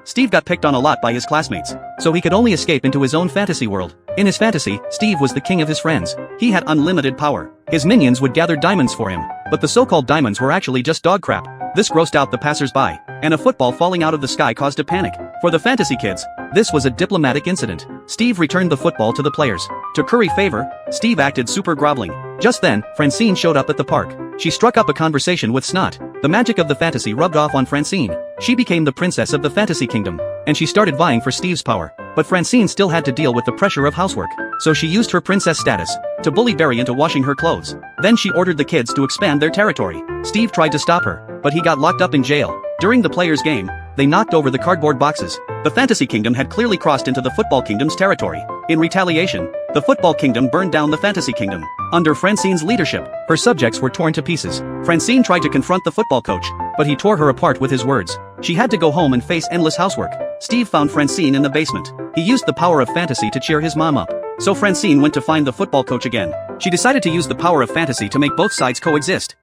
Steve got picked on a lot by his classmates, so he could only escape into his own fantasy world. In his fantasy, Steve was the king of his friends. He had unlimited power. His minions would gather diamonds for him, but the so-called diamonds were actually just dog crap. This grossed out the passers-by, and a football falling out of the sky caused a panic. For the fantasy kids, this was a diplomatic incident. Steve returned the football to the players. To curry favor, Steve acted super groveling. Just then, Francine showed up at the park. She struck up a conversation with Snot. The magic of the fantasy rubbed off on Francine. She became the princess of the fantasy kingdom, and she started vying for Steve's power. But Francine still had to deal with the pressure of housework, so she used her princess status to bully Barry into washing her clothes. Then she ordered the kids to expand their territory. Steve tried to stop her, but he got locked up in jail. During the players' game, they knocked over the cardboard boxes. The fantasy kingdom had clearly crossed into the football kingdom's territory. In retaliation, the football kingdom burned down the fantasy kingdom. Under Francine's leadership, her subjects were torn to pieces. Francine tried to confront the football coach, but he tore her apart with his words. She had to go home and face endless housework. Steve found Francine in the basement. He used the power of fantasy to cheer his mom up. So Francine went to find the football coach again. She decided to use the power of fantasy to make both sides coexist.